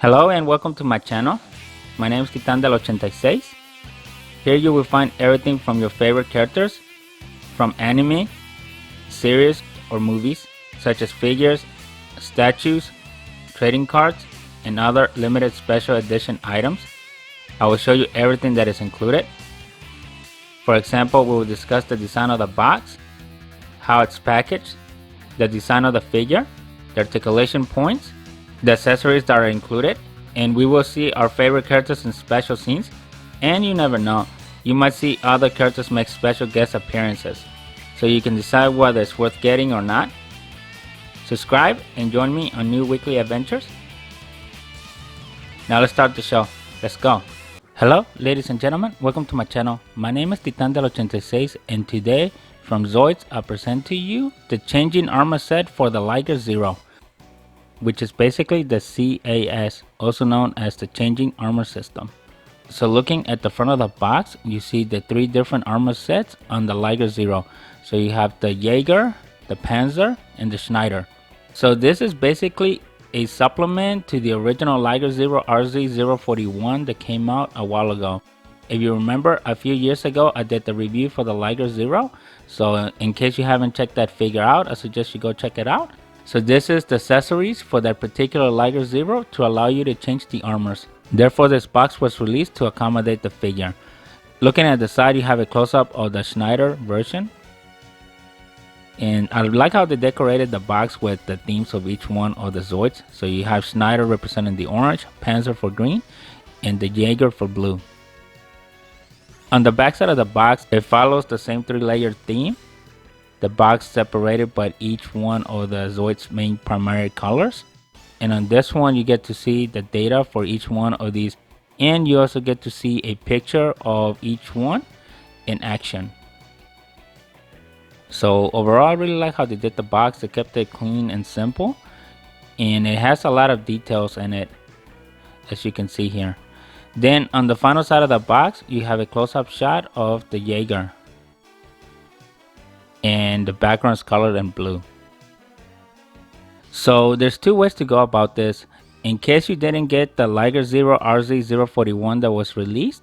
Hello and welcome to my channel. My name is Titan del 86. Here you will find everything from your favorite characters from anime, series or movies, such as figures, statues, trading cards, and other limited special edition items. I will show you everything that is included. For example, we will discuss the design of the box, how it's packaged, the design of the figure, the articulation points, the accessories that are included, and we will see our favorite characters in special scenes. And you never know, you might see other characters make special guest appearances, so you can decide whether it's worth getting or not. Subscribe and join me on new weekly adventures. Now let's start the show. Let's go. Hello ladies and gentlemen, welcome to my channel. My name is Titan del 86 and today from Zoids I present to you the changing armor set for the Liger Zero, which is basically the CAS, also known as the changing armor system. So looking at the front of the box, you see the three different armor sets on the Liger Zero. So you have the Jager, the Panzer, and the Schneider. So this is basically a supplement to the original Liger Zero RZ-041 that came out a while ago. If you remember, a few years ago I did the review for the Liger Zero. So in case you haven't checked that figure out, I suggest you go check it out. So this is the accessories for that particular Liger Zero to allow you to change the armors. Therefore this box was released to accommodate the figure. Looking at the side, you have a close-up of the Schneider version. And I like how they decorated the box with the themes of each one of the Zoids. So you have Schneider representing the orange, Panzer for green, and the Jager for blue. On the back side of the box, it follows the same three-layer theme. The box separated by each one of the Zoids main primary colors. And on this one you get to see the data for each one of these, and you also get to see a picture of each one in action. So overall I really like how they did the box. They kept it clean and simple, and it has a lot of details in it, as you can see here. Then on the final side of the box you have a close-up shot of the Jager, and the background is colored in blue. So there's two ways to go about this. In case you didn't get the Liger Zero RZ-041 that was released,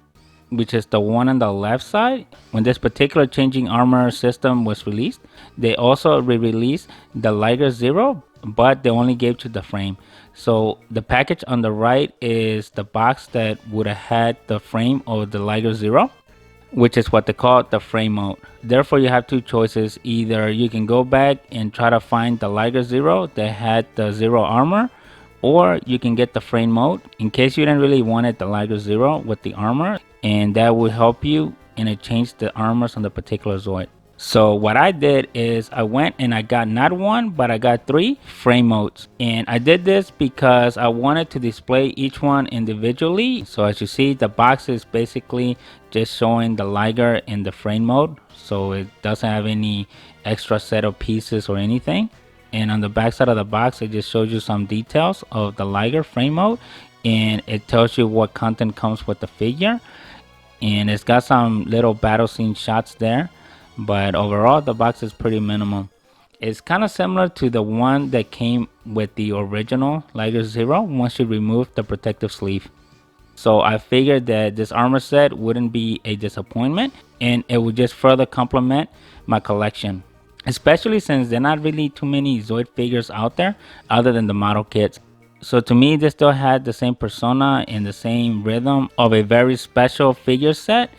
which is the one on the left side, when this particular changing armor system was released, they also re-released the Liger Zero, but they only gave you the frame. So the package on the right is the box that would have had the frame of the Liger Zero, which is what they call the frame mode. Therefore you have two choices. Either you can go back and try to find the Liger Zero that had the Zero armor, or you can get the frame mode in case you didn't really want it, the Liger Zero with the armor, and that will help you and it changed the armors on the particular Zoid. So what I did is I went and I got not one, but I got three frame modes. And I did this because I wanted to display each one individually. So as you see, the box is basically just showing the Liger in the frame mode. So it doesn't have any extra set of pieces or anything. And on the back side of the box, it just shows you some details of the Liger frame mode. And it tells you what content comes with the figure. And it's got some little battle scene shots there. But overall the box is pretty minimal. It's kind of similar to the one that came with the original Liger Zero once you remove the protective sleeve. So I figured that this armor set wouldn't be a disappointment, and it would just further complement my collection, especially since there are not really too many Zoid figures out there other than the model kits. So to me this still had the same persona and the same rhythm of a very special figure set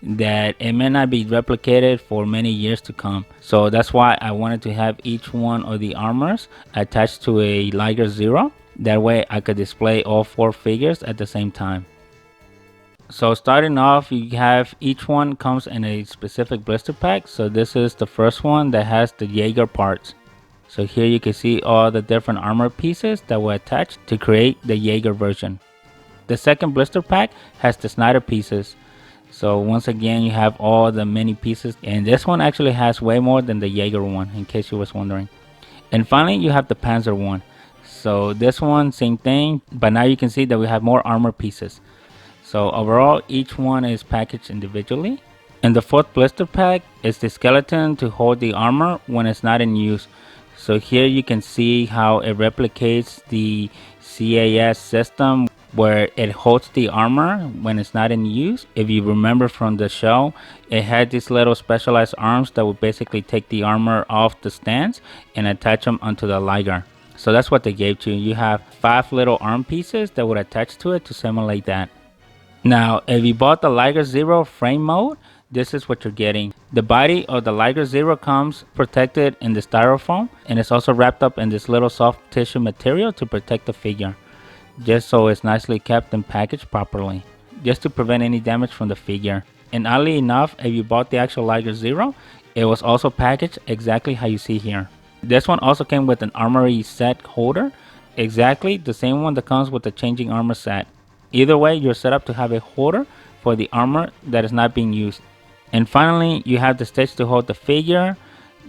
that it may not be replicated for many years to come. So that's why I wanted to have each one of the armors attached to a Liger Zero. That way I could display all four figures at the same time. So starting off, you have each one comes in a specific blister pack. So this is the first one that has the Jager parts. So here you can see all the different armor pieces that were attached to create the Jager version. The second blister pack has the Schneider pieces. So once again you have all the many pieces, and this one actually has way more than the Jager one, in case you was wondering. And finally you have the Panzer one. So this one same thing, but now you can see that we have more armor pieces. So overall each one is packaged individually. And the fourth blister pack is the skeleton to hold the armor when it's not in use. So here you can see how it replicates the CAS system where it holds the armor when it's not in use. If you remember from the show, it had these little specialized arms that would basically take the armor off the stands and attach them onto the Liger. So that's what they gave to you. You have 5 little arm pieces that would attach to it to simulate that. Now, if you bought the Liger Zero frame mode, this is what you're getting. The body of the Liger Zero comes protected in the styrofoam, and it's also wrapped up in this little soft tissue material to protect the figure, just so it's nicely kept and packaged properly, just to prevent any damage from the figure. And oddly enough, if you bought the actual Liger Zero, it was also packaged exactly how you see here. This one also came with an armory set holder, exactly the same one that comes with the changing armor set. Either way, you're set up to have a holder for the armor that is not being used. And finally, you have the stitch to hold the figure,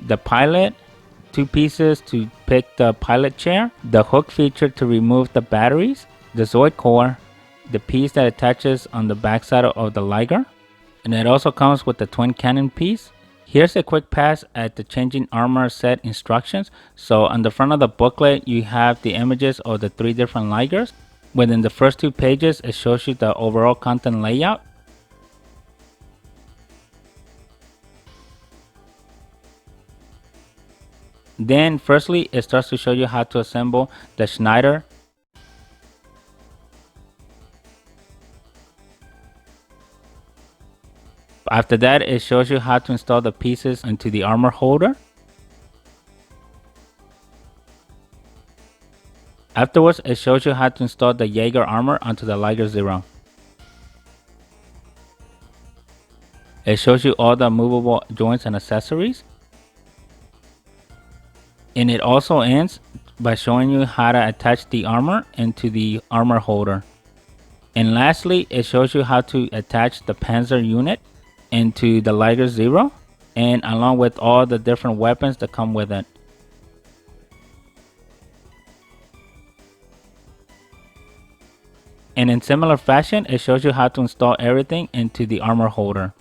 the pilot, 2 pieces to pick the pilot chair, the hook feature to remove the batteries, the Zoid core, the piece that attaches on the backside of the Liger, and it also comes with the twin cannon piece. Here's a quick pass at the changing armor set instructions. So on the front of the booklet, you have the images of the 3 different Ligers. Within the first 2 pages, it shows you the overall content layout. Then firstly, it starts to show you how to assemble the Schneider. After that, it shows you how to install the pieces into the armor holder. Afterwards, it shows you how to install the Jaeger armor onto the Liger Zero. It shows you all the movable joints and accessories. And it also ends by showing you how to attach the armor into the armor holder. And lastly, it shows you how to attach the Panzer unit into the Liger Zero, and along with all the different weapons that come with it. And in similar fashion, it shows you how to install everything into the armor holder.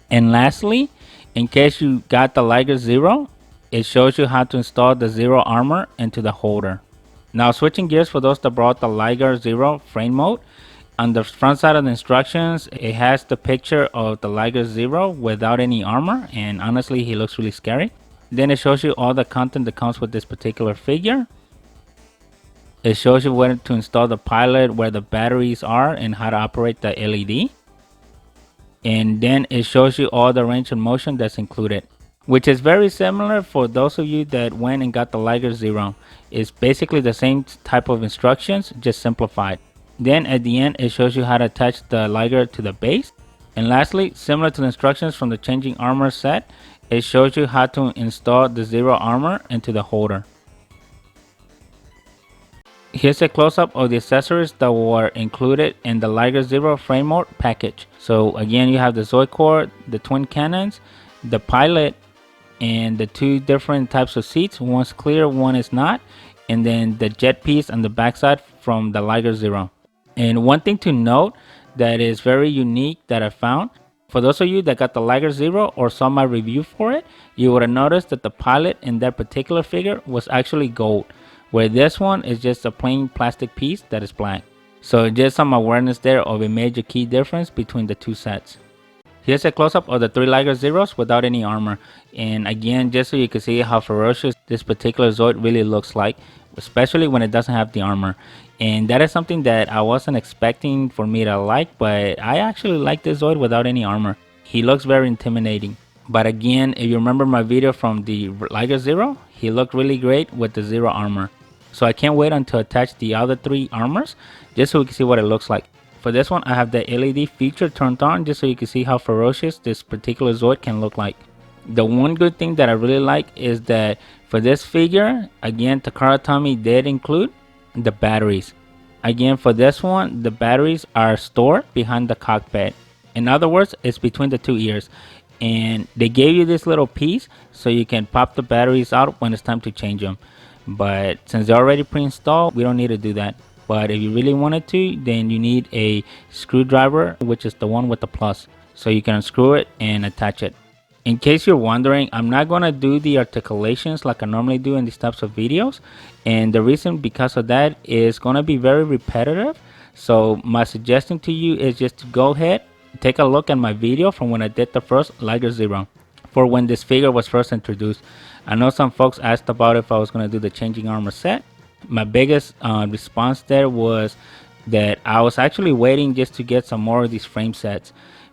And lastly, in case you got the Liger Zero, it shows you how to install the Zero armor into the holder. Now switching gears for those that brought the Liger Zero frame mode, on the front side of the instructions, it has the picture of the Liger Zero without any armor, and honestly, he looks really scary. Then it shows you all the content that comes with this particular figure. It shows you where to install the pilot, where the batteries are, and how to operate the LED. And then it shows you all the range of motion that's included, which is very similar for those of you that went and got the Liger Zero. It's basically the same type of instructions, just simplified. Then at the end, it shows you how to attach the Liger to the base. And lastly, similar to the instructions from the changing armor set, it shows you how to install the Zero armor into the holder. Here's a close-up of the accessories that were included in the Liger Zero frame mode package. So again, you have the Zoid core, the twin cannons, the pilot, and the 2 different types of seats. One's clear, one is not. And then the jet piece on the backside from the Liger Zero. And one thing to note that is very unique that I found, for those of you that got the Liger Zero or saw my review for it, you would have noticed that the pilot in that particular figure was actually gold, where this one is just a plain plastic piece that is black. So just some awareness there of a major key difference between the 2 sets. Here's a close-up of the 3 Liger Zeros without any armor. And again, just so you can see how ferocious this particular Zoid really looks like, especially when it doesn't have the armor. And that is something that I wasn't expecting for me to like, but I actually like this Zoid without any armor. He looks very intimidating. But again, if you remember my video from the Liger Zero, he looked really great with the Zero armor. So I can't wait until attach the other 3 armors, just so we can see what it looks like. For this one, I have the LED feature turned on, just so you can see how ferocious this particular Zoid can look like. The one good thing that I really like is that for this figure, again, Takara Tomy did include the batteries. Again, for this one, the batteries are stored behind the cockpit. In other words, it's between the 2 ears. And they gave you this little piece so you can pop the batteries out when it's time to change them. But since they're already pre-installed, we don't need to do that. But if you really wanted to, then you need a screwdriver, which is the one with the plus. So you can unscrew it and attach it. In case you're wondering, I'm not gonna do the articulations like I normally do in these types of videos, and the reason because of that is gonna be very repetitive. So my suggestion to you is just to go ahead, take a look at my video from when I did the first Liger Zero, for when this figure was first introduced. I know some folks asked about if I was gonna do the changing armor set. My biggest response there was that I was actually waiting just to get some more of these frame sets,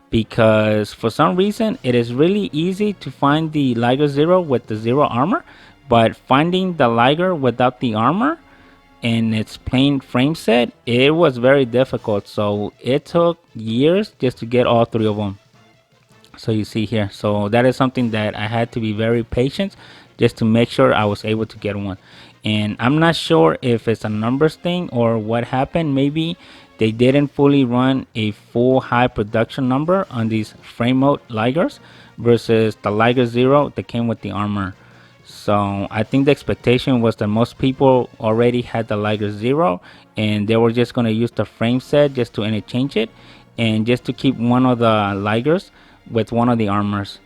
because for some reason it is really easy to find the Liger Zero with the Zero armor, but finding the Liger without the armor in its plain frame set, it was very difficult. So it took years just to get all three of them. So you see here, so that is something that I had to be very patient just to make sure I was able to get one. And I'm not sure if it's a numbers thing or what happened. Maybe they didn't fully run a full high production number on these frame mode Ligers versus the Liger Zero that came with the armor. So I think the expectation was that most people already had the Liger Zero and they were just going to use the frame set just to interchange it and just to keep one of the Ligers with one of the armors,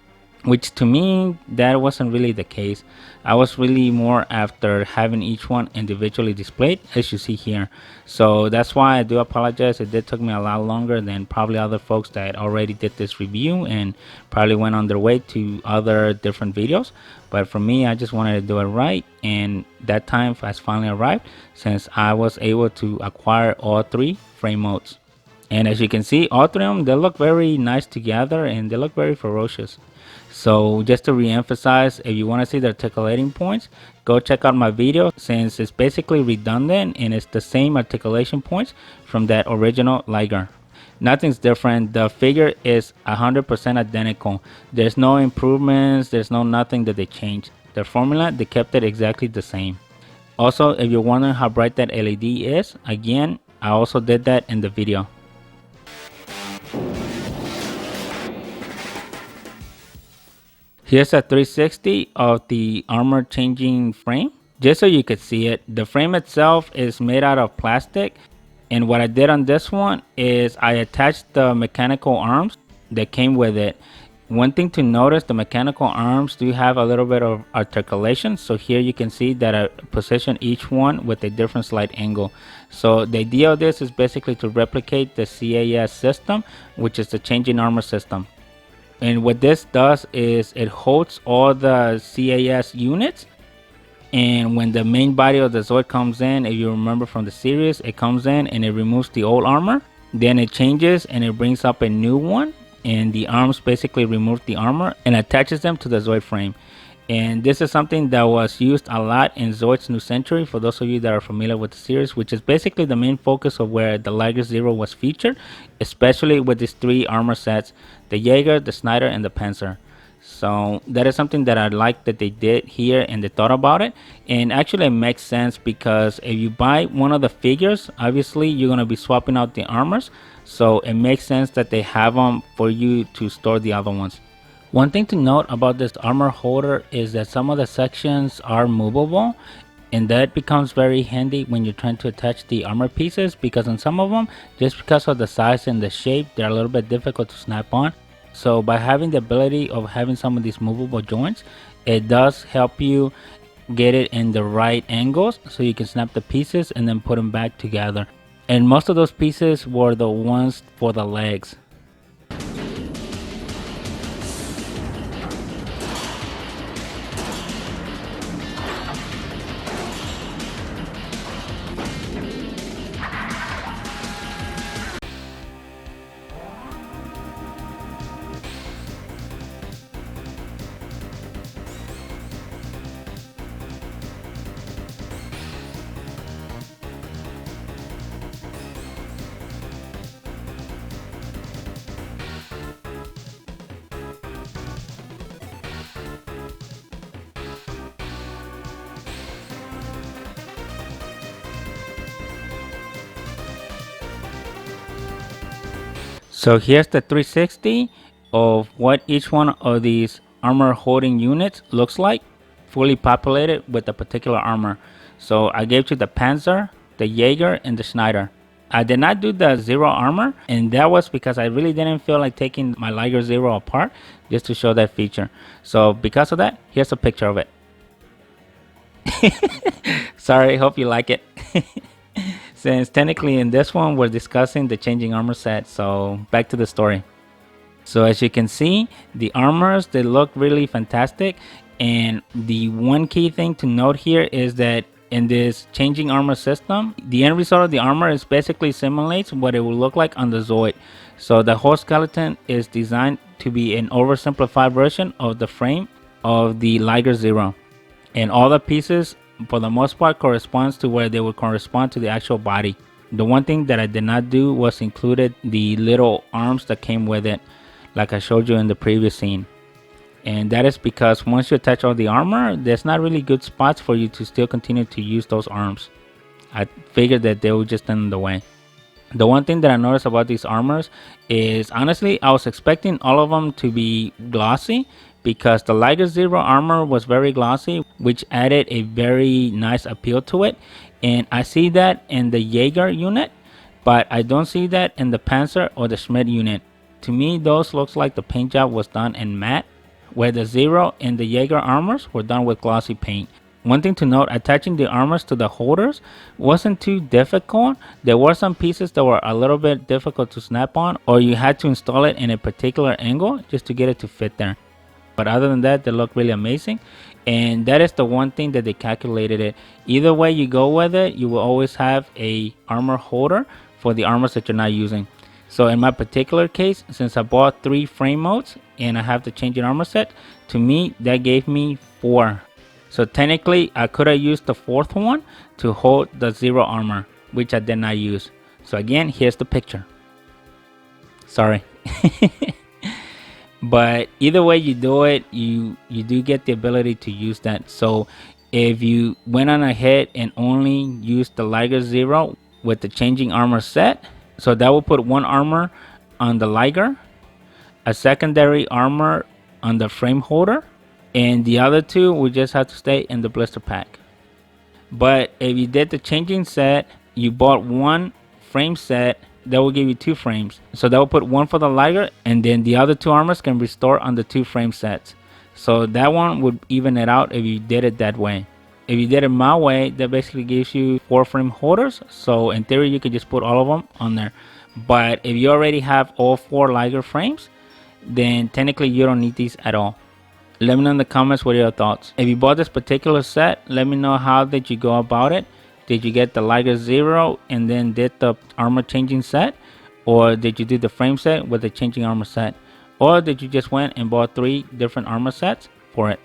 which to me that wasn't really the case. I was really more after having each one individually displayed, as you see here. So that's why I do apologize. It did took me a lot longer than probably other folks that already did this review and probably went on their way to other different videos. But for me, I just wanted to do it right, and that time has finally arrived since I was able to acquire all three frame modes. And as you can see, all three of them, they look very nice together and they look very ferocious. So just to re-emphasize, if you want to see the articulating points, go check out my video, since it's basically redundant and it's the same articulation points from that original Liger. Nothing's different. The figure is 100% identical. There's no improvements, there's no nothing that they changed. The formula, they kept it exactly the same. Also, if you're wondering how bright that LED is, again, I also did that in the video. Here's a 360 of the armor changing frame, just so you could see it. The frame itself is made out of plastic, and what I did on this one is I attached the mechanical arms that came with it. One thing to notice, the mechanical arms do have a little bit of articulation. So here you can see that I position each one with a different slight angle. So the idea of this is basically to replicate the CAS system, which is the changing armor system. And what this does is it holds all the CAS units, and when the main body of the Zoid comes in, if you remember from the series, it comes in and it removes the old armor, then it changes and it brings up a new one, and the arms basically remove the armor and attaches them to the Zoid frame. And this is something that was used a lot in Zoids New Century, for those of you that are familiar with the series, which is basically the main focus of where the Liger Zero was featured, especially with these three armor sets, the Jager, the Schneider, and the Panzer. So that is something that I like that they did here and they thought about it. And actually it makes sense, because if you buy one of the figures, obviously you're going to be swapping out the armors. So it makes sense that they have them for you to store the other ones. One thing to note about this armor holder is that some of the sections are movable, and that becomes very handy when you're trying to attach the armor pieces, because on some of them, just because of the size and the shape, they're a little bit difficult to snap on. So by having the ability of having some of these movable joints, it does help you get it in the right angles so you can snap the pieces and then put them back together. And most of those pieces were the ones for the legs. So here's the 360 of what each one of these armor holding units looks like, fully populated with a particular armor. So I gave you the Panzer, the Jager, and the Schneider. I did not do the Zero armor, and that was because I really didn't feel like taking my Liger Zero apart just to show that feature. So because of that, here's a picture of it. Sorry, hope you like it. Since technically in this one we're discussing the changing armor set, so back to the story. So as you can see, the armors, they look really fantastic, and the one key thing to note here is that in this changing armor system, the end result of the armor is basically simulates what it will look like on the Zoid. So the whole skeleton is designed to be an oversimplified version of the frame of the Liger Zero, and all the pieces for the most part corresponds to where they would correspond to the actual body. The one thing that I did not do was included the little arms that came with it, like I showed you in the previous scene. And that is because once you attach all the armor, there's not really good spots for you to still continue to use those arms. I figured that they would just stand in the way. The one thing that I noticed about these armors is, honestly, I was expecting all of them to be glossy, because the Liger Zero armor was very glossy, which added a very nice appeal to it. And I see that in the Jaeger unit, but I don't see that in the Panzer or the Schmidt unit. To me, those looks like the paint job was done in matte, where the Zero and the Jaeger armors were done with glossy paint. One thing to note, attaching the armors to the holders wasn't too difficult. There were some pieces that were a little bit difficult to snap on, or you had to install it in a particular angle just to get it to fit there. But other than that, they look really amazing, and that is the one thing that they calculated it. Either way you go with it, you will always have a armor holder for the armors that you're not using. So in my particular case, since I bought 3 frame modes and I have the changing armor set, to me that gave me 4. So technically I could have used the 4th one to hold the Zero armor, which I did not use. So again, here's the picture. Sorry. But either way you do it, you do get the ability to use that. So if you went on ahead and only used the Liger Zero with the changing armor set, so that will put 1 armor on the Liger, a secondary armor on the frame holder, and the other 2 will just have to stay in the blister pack. But if you did the changing set, you bought 1 frame set, that will give you 2 frames. So that will put 1 for the Liger, and then the other 2 armors can restore on the 2 frame sets. So that one would even it out if you did it that way. If you did it my way, that basically gives you 4 frame holders. So in theory, you could just put all of them on there. But if you already have all 4 Liger frames, then technically you don't need these at all. Let me know in the comments what are your thoughts. If you bought this particular set, let me know how did you go about it. Did you get the Liger Zero and then did the armor changing set? Or did you do the frame set with the changing armor set? Or did you just went and bought 3 different armor sets for it?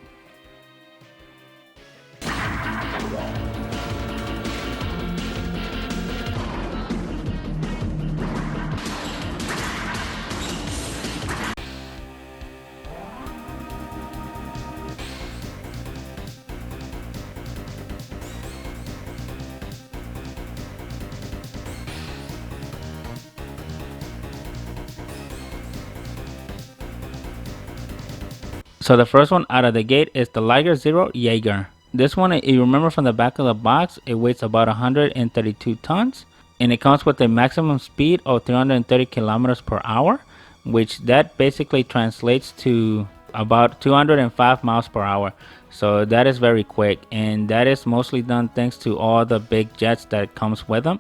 So the first one out of the gate is the Liger Zero Jager. This one, if you remember from the back of the box, it weighs about 132 tons. And it comes with a maximum speed of 330 kilometers per hour, which that basically translates to about 205 miles per hour. So that is very quick, and that is mostly done thanks to all the big jets that comes with them.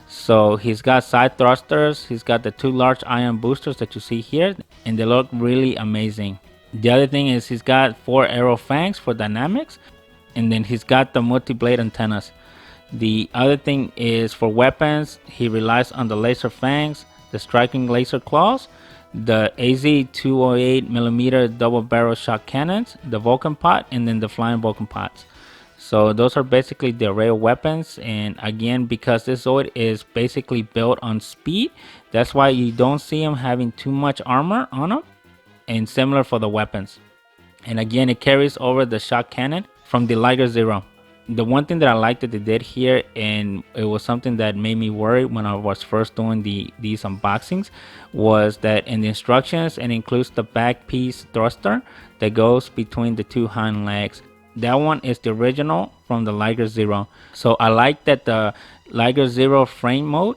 So he's got side thrusters, he's got the 2 large ion boosters that you see here, and they look really amazing. The other thing is he's got 4 arrow fangs for dynamics, and then he's got the multi-blade antennas. The other thing is for weapons, he relies on the laser fangs, the striking laser claws, the AZ-208mm double barrel shot cannons, the Vulcan pot, and then the flying Vulcan pots. So those are basically the array of weapons, and again, because this Zoid is basically built on speed, that's why you don't see him having too much armor on him. And similar for the weapons. And again, it carries over the shot cannon from the Liger Zero. The one thing that I like that they did here, and it was something that made me worry when I was first doing these unboxings, was that in the instructions it includes the back piece thruster that goes between the 2 hind legs. That one is the original from the Liger Zero. So I like that the Liger Zero frame mode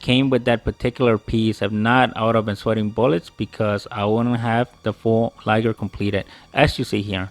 came with that particular piece. If not, I would have been sweating bullets because I wouldn't have the full Liger completed, as you see here.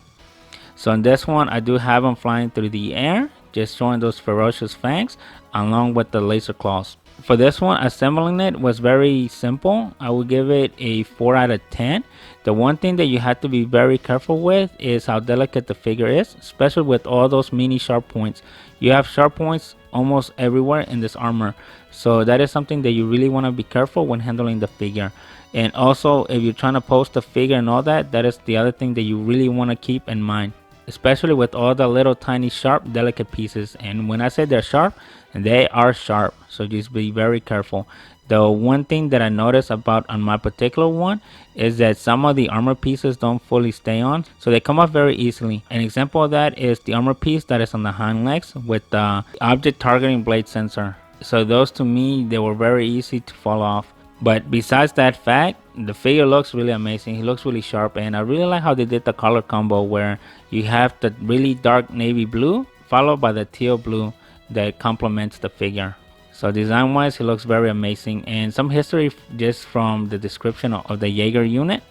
So in this one, I do have him flying through the air, just showing those ferocious fangs along with the laser claws. For this one, assembling it was very simple. I would give it a 4 out of 10. The one thing that you have to be very careful with is how delicate the figure is, especially with all those mini sharp points. You have sharp points almost everywhere in this armor, so that is something that you really want to be careful when handling the figure. And also, if you're trying to post the figure and all that, that is the other thing that you really want to keep in mind, especially with all the little tiny sharp delicate pieces. And when I say they're sharp, they are sharp, so just be very careful. The one thing that I noticed about on my particular one is that some of the armor pieces don't fully stay on, so they come off very easily. An example of that is the armor piece that is on the hind legs with the object targeting blade sensor. So those, to me, they were very easy to fall off. But besides that fact, the figure looks really amazing. He looks really sharp, and I really like how they did the color combo where you have the really dark navy blue followed by the teal blue that complements the figure. So design wise, he looks very amazing. And some history just from the description of the Jaeger unit.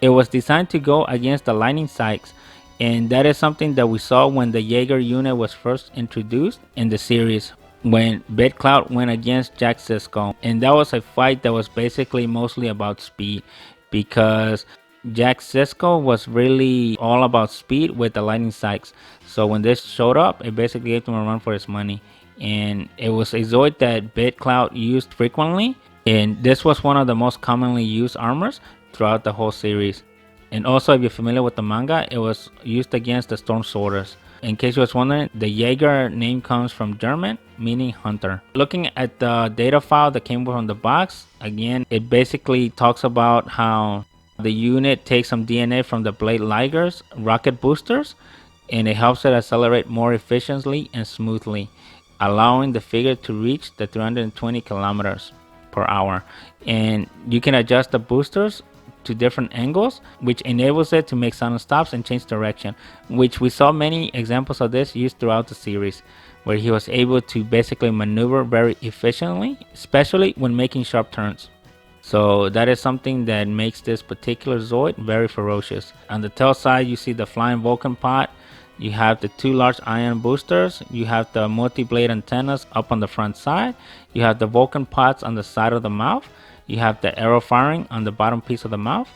It was designed to go against the lightning sights, and that is something that we saw when the Jaeger unit was first introduced in the series, when BitCloud went against Jack Sisko. And that was a fight that was basically mostly about speed, because Jack Sisko was really all about speed with the lightning sights. So when this showed up, it basically gave him a run for his money. And it was a Zoid that BitCloud used frequently, and this was one of the most commonly used armors throughout the whole series. And also, if you're familiar with the manga, it was used against the Storm Sworders. In case you was wondering, the Jaeger name comes from German, meaning hunter. Looking at the data file that came from the box, again, it basically talks about how the unit takes some DNA from the Blade Liger's rocket boosters, and it helps it accelerate more efficiently and smoothly, allowing the figure to reach the 320 kilometers per hour. And you can adjust the boosters to different angles, which enables it to make sudden stops and change direction, which we saw many examples of this used throughout the series, where he was able to basically maneuver very efficiently, especially when making sharp turns. So that is something that makes this particular Zoid very ferocious. On the tail side, you see the flying Vulcan pod. You have the two large ion boosters. You have the multi-blade antennas up on the front side. You have the Vulcan pods on the side of the mouth. You have the arrow firing on the bottom piece of the mouth.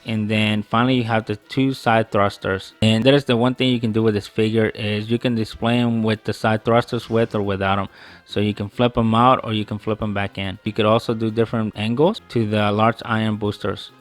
And then finally you have the two side thrusters. And that is the one thing you can do with this figure, is you can display them with the side thrusters with or without them. So you can flip them out or you can flip them back in. You could also do different angles to the large ion boosters.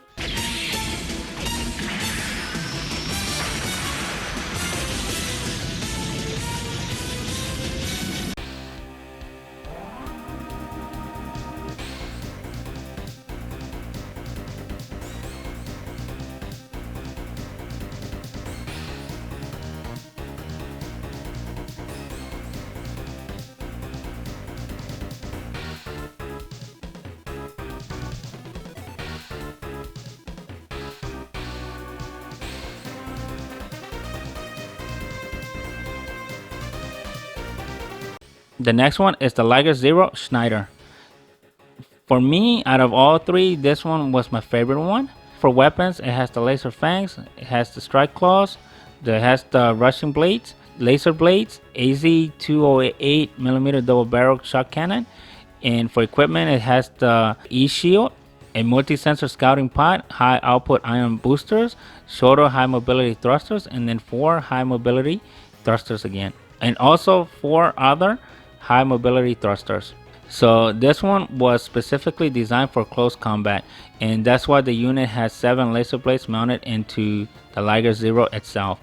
The next one is the Liger Zero Schneider. For me, out of all three, this one was my favorite one. For weapons, it has the laser fangs, it has the strike claws, it has the rushing blades, laser blades, AZ-208mm double barrel shot cannon, and for equipment, it has the E-shield, a multi-sensor scouting pod, high output ion boosters, shoulder high mobility thrusters, and then 4 high mobility thrusters again, and also 4 other high mobility thrusters. So this one was specifically designed for close combat, and that's why the unit has 7 laser blades mounted into the Liger Zero itself.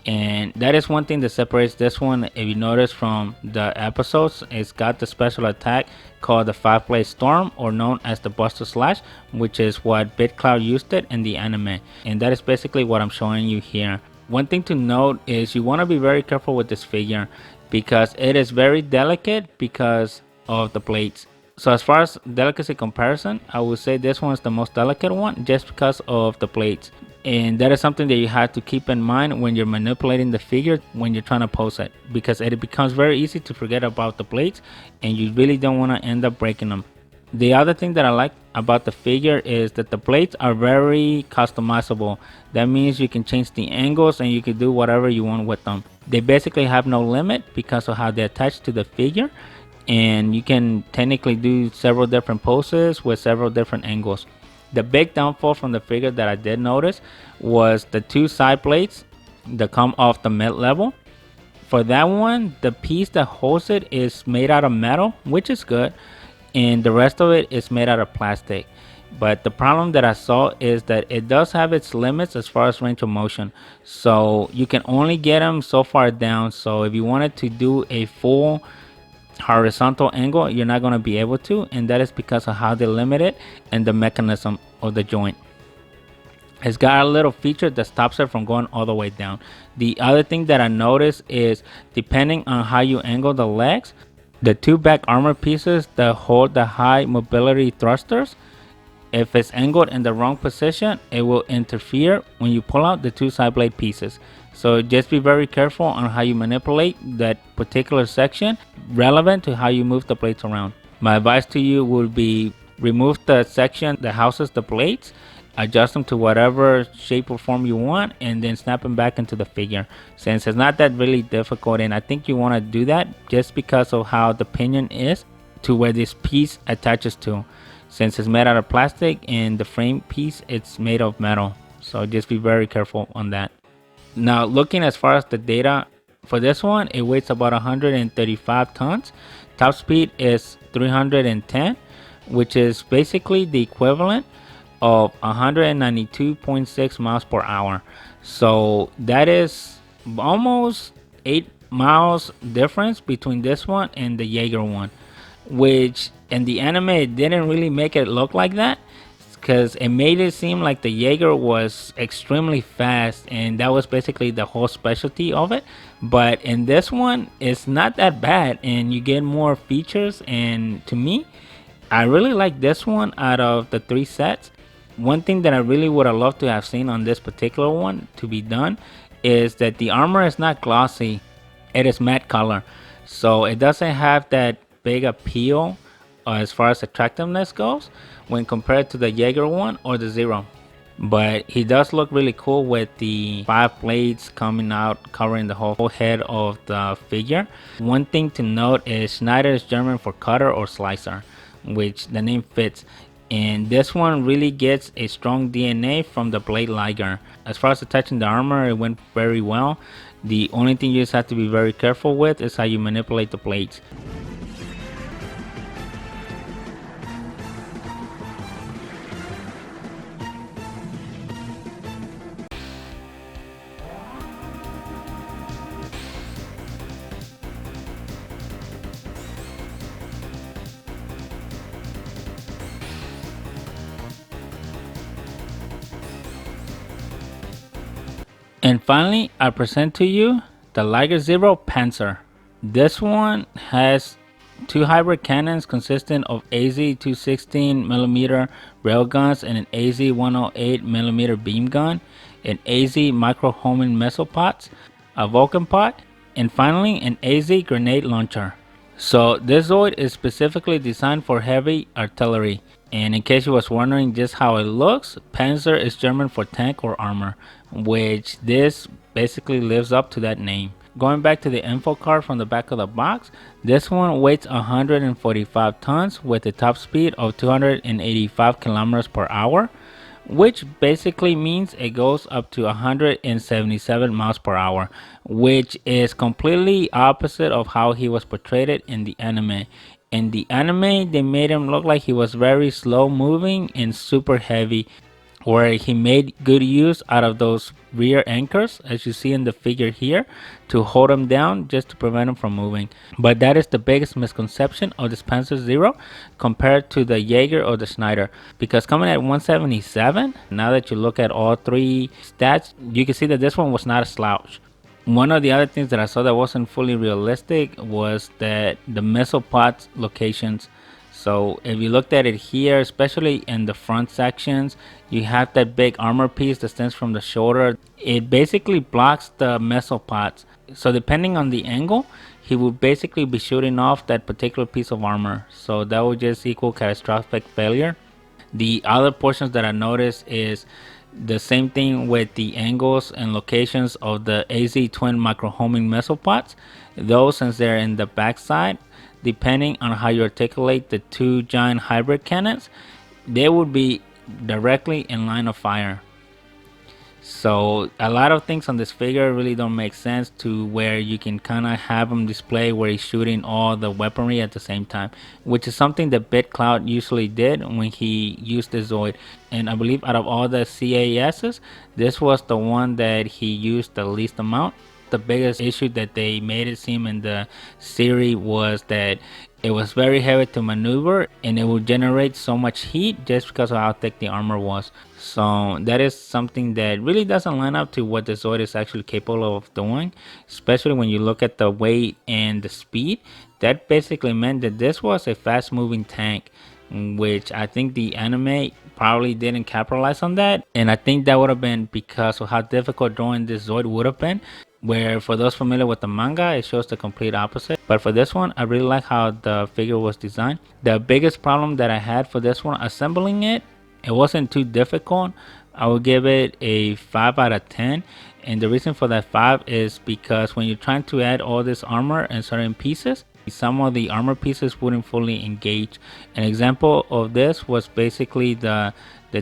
And that is one thing that separates this one. If you notice from the episodes, it's got the special attack called the 5-blade storm, or known as the Buster Slash, which is what BitCloud used it in the anime, and that is basically what I'm showing you here. One thing to note is you want to be very careful with this figure, because it is very delicate because of the blades. So as far as delicacy comparison, I would say this one is the most delicate one, just because of the blades. And that is something that you have to keep in mind when you're manipulating the figure, when you're trying to pose it, because it becomes very easy to forget about the blades and you really don't want to end up breaking them. The other thing that I like about the figure is that the plates are very customizable. That means you can change the angles and you can do whatever you want with them. They basically have no limit because of how they attach to the figure, and you can technically do several different poses with several different angles. The big downfall from the figure that I did notice was the two side plates that come off the mid level. For that one, the piece that holds it is made out of metal, which is good, and the rest of it is made out of plastic. But the problem that I saw is that it does have its limits as far as range of motion, so you can only get them so far down. So if you wanted to do a full horizontal angle, you're not going to be able to, and that is because of how they limit it and the mechanism of the joint. It's got a little feature that stops it from going all the way down. The other thing that I noticed is, depending on how you angle the legs, the two back armor pieces that hold the high mobility thrusters, if it's angled in the wrong position, it will interfere when you pull out the two side blade pieces. So just be very careful on how you manipulate that particular section, relevant to how you move the plates around. My advice to you would be, remove the section that houses the plates, adjust them to whatever shape or form you want, and then snap them back into the figure, since it's not that really difficult. And I think you want to do that just because of how the pinion is to where this piece attaches to, since it's made out of plastic and the frame piece it's made of metal. So just be very careful on that. Now, looking as far as the data for this one, it weighs about 135 tons. Top speed is 310, which is basically the equivalent of 192.6 miles per hour. So that is almost 8 miles difference between this one and the Jaeger one, which in the anime it didn't really make it look like that, because it made it seem like the Jaeger was extremely fast, and that was basically the whole specialty of it. But in this one, it's not that bad, and you get more features. And to me, I really like this one out of the 3 sets. One thing that I really would have loved to have seen on this particular one to be done is that the armor is not glossy, it is matte color, so it doesn't have that big appeal as far as attractiveness goes when compared to the Jaeger one or the Zero. But he does look really cool with the 5 blades coming out, covering the whole head of the figure. One thing to note is Schneider is German for cutter or slicer, which the name fits. And this one really gets a strong DNA from the blade Liger. As far as attaching the armor, it went very well. The only thing you just have to be very careful with is how you manipulate the blades. And finally, I present to you the Liger Zero Panzer. This one has 2 hybrid cannons consisting of AZ 216mm railguns and an AZ 108mm beam gun, an AZ micro homing missile pods, a Vulcan pod, and finally an AZ grenade launcher. So this Zoid is specifically designed for heavy artillery. And in case you was wondering just how it looks, Panzer is German for tank or armor, which this basically lives up to that name. Going back to the info card from the back of the box, this one weighs 145 tons with a top speed of 285 kilometers per hour, which basically means it goes up to 177 miles per hour, which is completely opposite of how he was portrayed in the anime. In the anime, they made him look like he was very slow moving and super heavy, where he made good use out of those rear anchors, as you see in the figure here, to hold him down just to prevent him from moving. But that is the biggest misconception of this Panzer Zero compared to the Jaeger or the Schneider, because coming at 177, now that you look at all 3 stats, you can see that this one was not a slouch. One of the other things that I saw that wasn't fully realistic was that the missile pods locations. So if you looked at it here, especially in the front sections, you have that big armor piece that stands from the shoulder. It basically blocks the missile pods. So depending on the angle, he would basically be shooting off that particular piece of armor. So that would just equal catastrophic failure. The other portions that I noticed is the same thing with the angles and locations of the AZ twin micro homing missile pods. Those, since they're in the backside, depending on how you articulate the two giant hybrid cannons, they would be directly in line of fire. So a lot of things on this figure really don't make sense, to where you can kind of have him display where he's shooting all the weaponry at the same time, which is something that BitCloud usually did when he used the Zoid. And I believe out of all the CASs, this was the one that he used the least amount. The biggest issue that they made it seem in the serie was that it was very heavy to maneuver, and it would generate so much heat just because of how thick the armor was. So that is something that really doesn't line up to what the Zoid is actually capable of doing, especially when you look at the weight and the speed. That basically meant that this was a fast moving tank, which I think the anime probably didn't capitalize on that. And I think that would have been because of how difficult drawing this Zoid would have been, where for those familiar with the manga, it shows the complete opposite. But for this one, I really like how the figure was designed. The biggest problem that I had for this one, assembling it, it wasn't too difficult. I would give it a 5 out of 10. And the reason for that 5 is because when you're trying to add all this armor in certain pieces, some of the armor pieces wouldn't fully engage. An example of this was basically the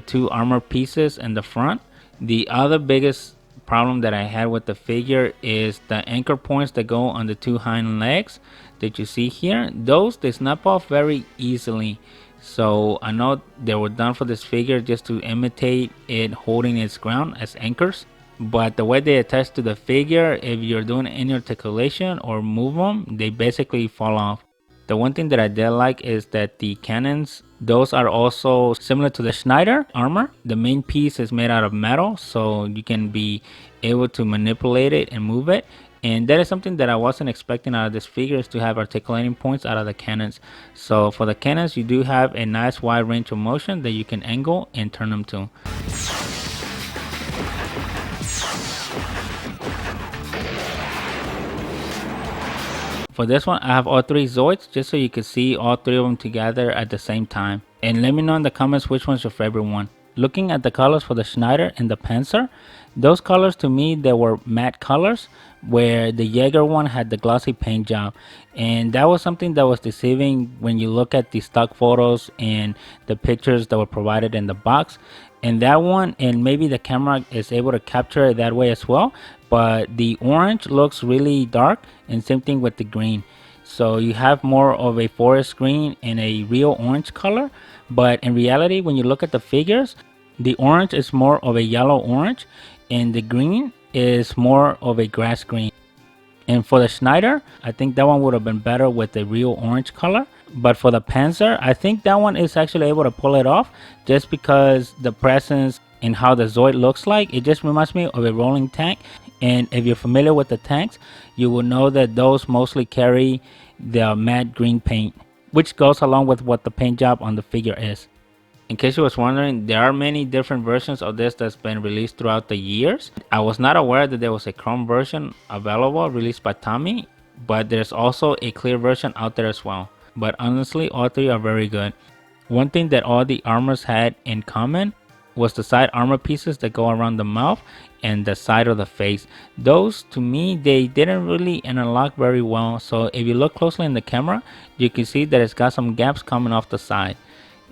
two armor pieces in the front. The other biggest problem that I had with the figure is the anchor points that go on the two hind legs that you see here. Those, they snap off very easily. So I know they were done for this figure just to imitate it holding its ground as anchors, but the way they attach to the figure, if you're doing any articulation or move them, they basically fall off. The one thing that I did like is that the cannons, those are also similar to the Schneider armor. The main piece is made out of metal, so you can be able to manipulate it and move it. And that is something that I wasn't expecting out of this figure, is to have articulating points out of the cannons. So for the cannons, you do have a nice wide range of motion that you can angle and turn them to. For this one, I have all three Zoids just so you can see all three of them together at the same time. And let me know in the comments which one's your favorite one. Looking at the colors for the Schneider and the Panzer, those colors to me, they were matte colors, where the Jaeger one had the glossy paint job. And that was something that was deceiving when you look at the stock photos and the pictures that were provided in the box. And that one, and maybe the camera is able to capture it that way as well, but the orange looks really dark, and same thing with the green. So you have more of a forest green and a real orange color, but in reality, when you look at the figures, the orange is more of a yellow orange and the green is more of a grass green. And for the Schneider, I think that one would have been better with the real orange color. But for the Panzer, I think that one is actually able to pull it off, just because the presence and how the Zoid looks like, it just reminds me of a rolling tank. And if you're familiar with the tanks, you will know that those mostly carry the matte green paint, which goes along with what the paint job on the figure is. In case you was wondering, there are many different versions of this that's been released throughout the years. I was not aware that there was a chrome version available released by Tomy, but there's also a clear version out there as well. But honestly, all three are very good. One thing that all the armors had in common was the side armor pieces that go around the mouth and the side of the face. Those, to me, they didn't really interlock very well. So if you look closely in the camera, you can see that it's got some gaps coming off the side.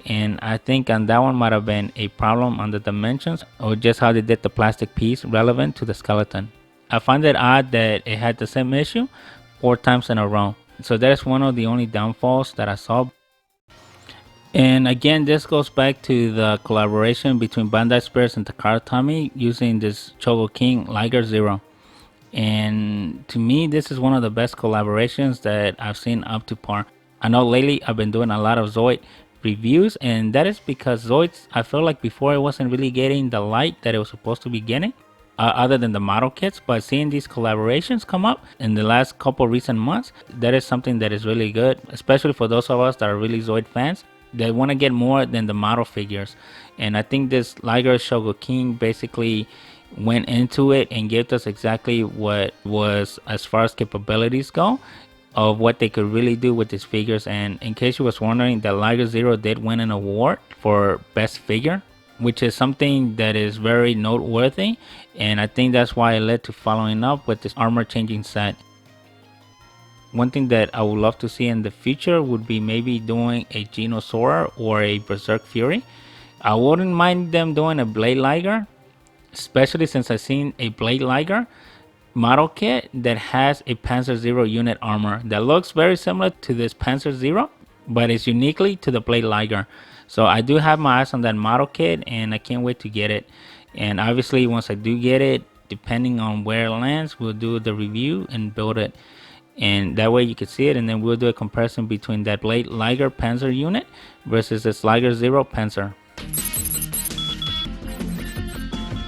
And I think on that one might have been a problem on the dimensions, or just how they did the plastic piece relevant to the skeleton. I find it odd that it had the same issue 4 times in a row. So that's one of the only downfalls that I saw. And again, this goes back to the collaboration between Bandai Spirits and Takara Tomy using this Chogokin Liger Zero. And to me, this is one of the best collaborations that I've seen up to par. I know lately I've been doing a lot of Zoid reviews, and that is because Zoids, I feel like before it wasn't really getting the light that it was supposed to be getting, other than the model kits. But seeing these collaborations come up in the last couple recent months, that is something that is really good, especially for those of us that are really Zoid fans. They want to get more than the model figures, and I think this Liger Chogokin basically went into it and gave us exactly what was as far as capabilities go. of what they could really do with these figures. And in case you was wondering, the Liger Zero did win an award for best figure, which is something that is very noteworthy, and I think that's why it led to following up with this armor changing set. One thing that I would love to see in the future would be maybe doing a Genosaur or a Berserk Fury. I wouldn't mind them doing a Blade Liger, especially since I've seen a Blade Liger model kit that has a Panzer Zero unit armor that looks very similar to this Panzer Zero, but it's uniquely to the Blade Liger. So I do have my eyes on that model kit, and I can't wait to get it. And obviously once I do get it, depending on where it lands, we'll do the review and build it, and that way you can see it, and then we'll do a comparison between that Blade Liger Panzer unit versus this Liger Zero Panzer.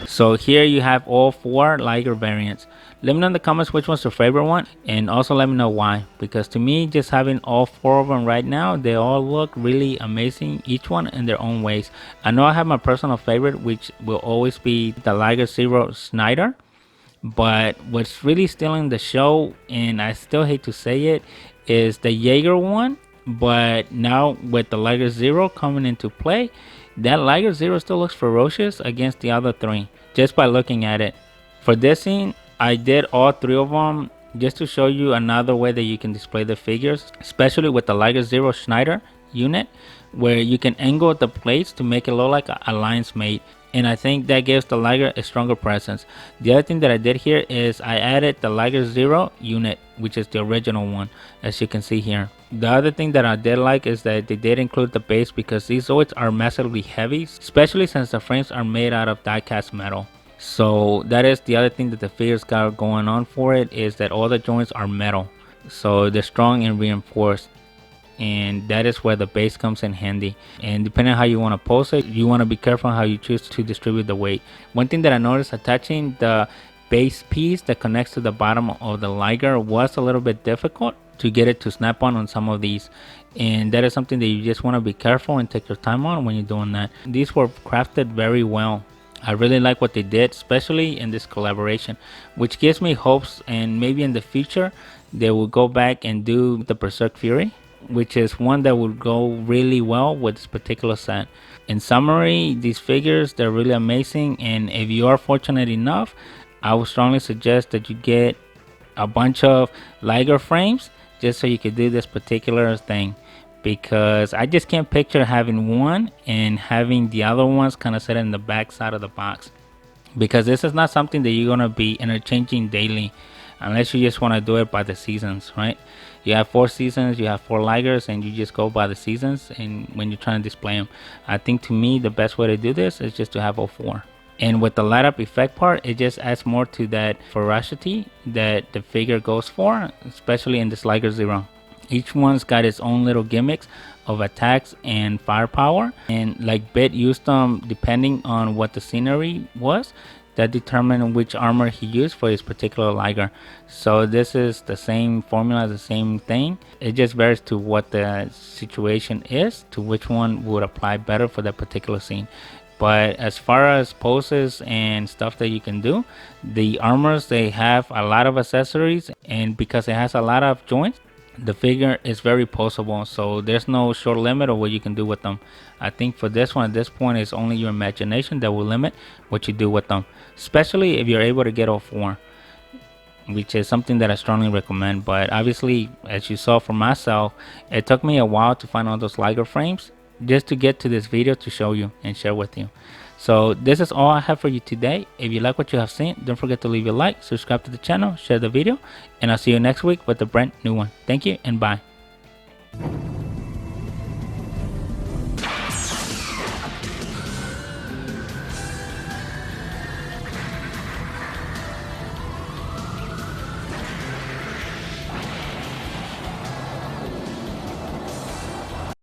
So here you have all 4 Liger variants. Let me know in the comments which one's your favorite one, and also let me know why, because to me, just having all 4 of them right now, they all look really amazing, each one in their own ways. I know I have my personal favorite, which will always be the Liger Zero Schneider, but what's really stealing the show, and I still hate to say it, is the Jaeger one. But now with the Liger Zero coming into play, that Liger Zero still looks ferocious against the other 3 just by looking at it. For this scene, I did all 3 of them just to show you another way that you can display the figures, especially with the Liger Zero Schneider unit, where you can angle the plates to make it look like a lion's mate, and I think that gives the Liger a stronger presence. The other thing that I did here is I added the Liger Zero unit, which is the original one, as you can see here. The other thing that I did like is that they did include the base, because these Zoids are massively heavy, especially since the frames are made out of die-cast metal. So that is the other thing that the figures got going on for it, is that all the joints are metal, so they're strong and reinforced, and that is where the base comes in handy. And depending on how you want to pose it, you want to be careful how you choose to distribute the weight. One thing that I noticed attaching the base piece that connects to the bottom of the Liger was a little bit difficult to get it to snap on some of these, and that is something that you just want to be careful and take your time on when you're doing that. These were crafted very well. I really like what they did, especially in this collaboration, which gives me hopes, and maybe in the future they will go back and do the Berserk Fury, which is one that would go really well with this particular set. In summary, these figures, they're really amazing, and if you are fortunate enough, I would strongly suggest that you get a bunch of Liger frames just so you could do this particular thing, because I just can't picture having one and having the other ones kind of set in the back side of the box, because this is not something that you're going to be interchanging daily unless you just want to do it by the seasons, right? You have 4 seasons, you have 4 Ligers, and you just go by the seasons, and when you're trying to display them, I think to me the best way to do this is just to have all 4. And with the light up effect part, it just adds more to that ferocity that the figure goes for, especially in this Liger Zero. Each one's got its own little gimmicks of attacks and firepower, and like Bit used them depending on what the scenery was, that determined which armor he used for his particular Liger. So this is the same formula, the same thing. It just varies to what the situation is, to which one would apply better for that particular scene. But as far as poses and stuff that you can do, the armors, they have a lot of accessories, and because it has a lot of joints, the figure is very poseable, so there's no short limit of what you can do with them. I think for this one, at this point, it's only your imagination that will limit what you do with them, especially if you're able to get all 4, which is something that I strongly recommend. But obviously, as you saw for myself, it took me a while to find all those Liger frames just to get to this video to show you and share with you. So this is all I have for you today. If you like what you have seen, don't forget to leave a like, subscribe to the channel, share the video, and I'll see you next week with a brand new one. Thank you and bye.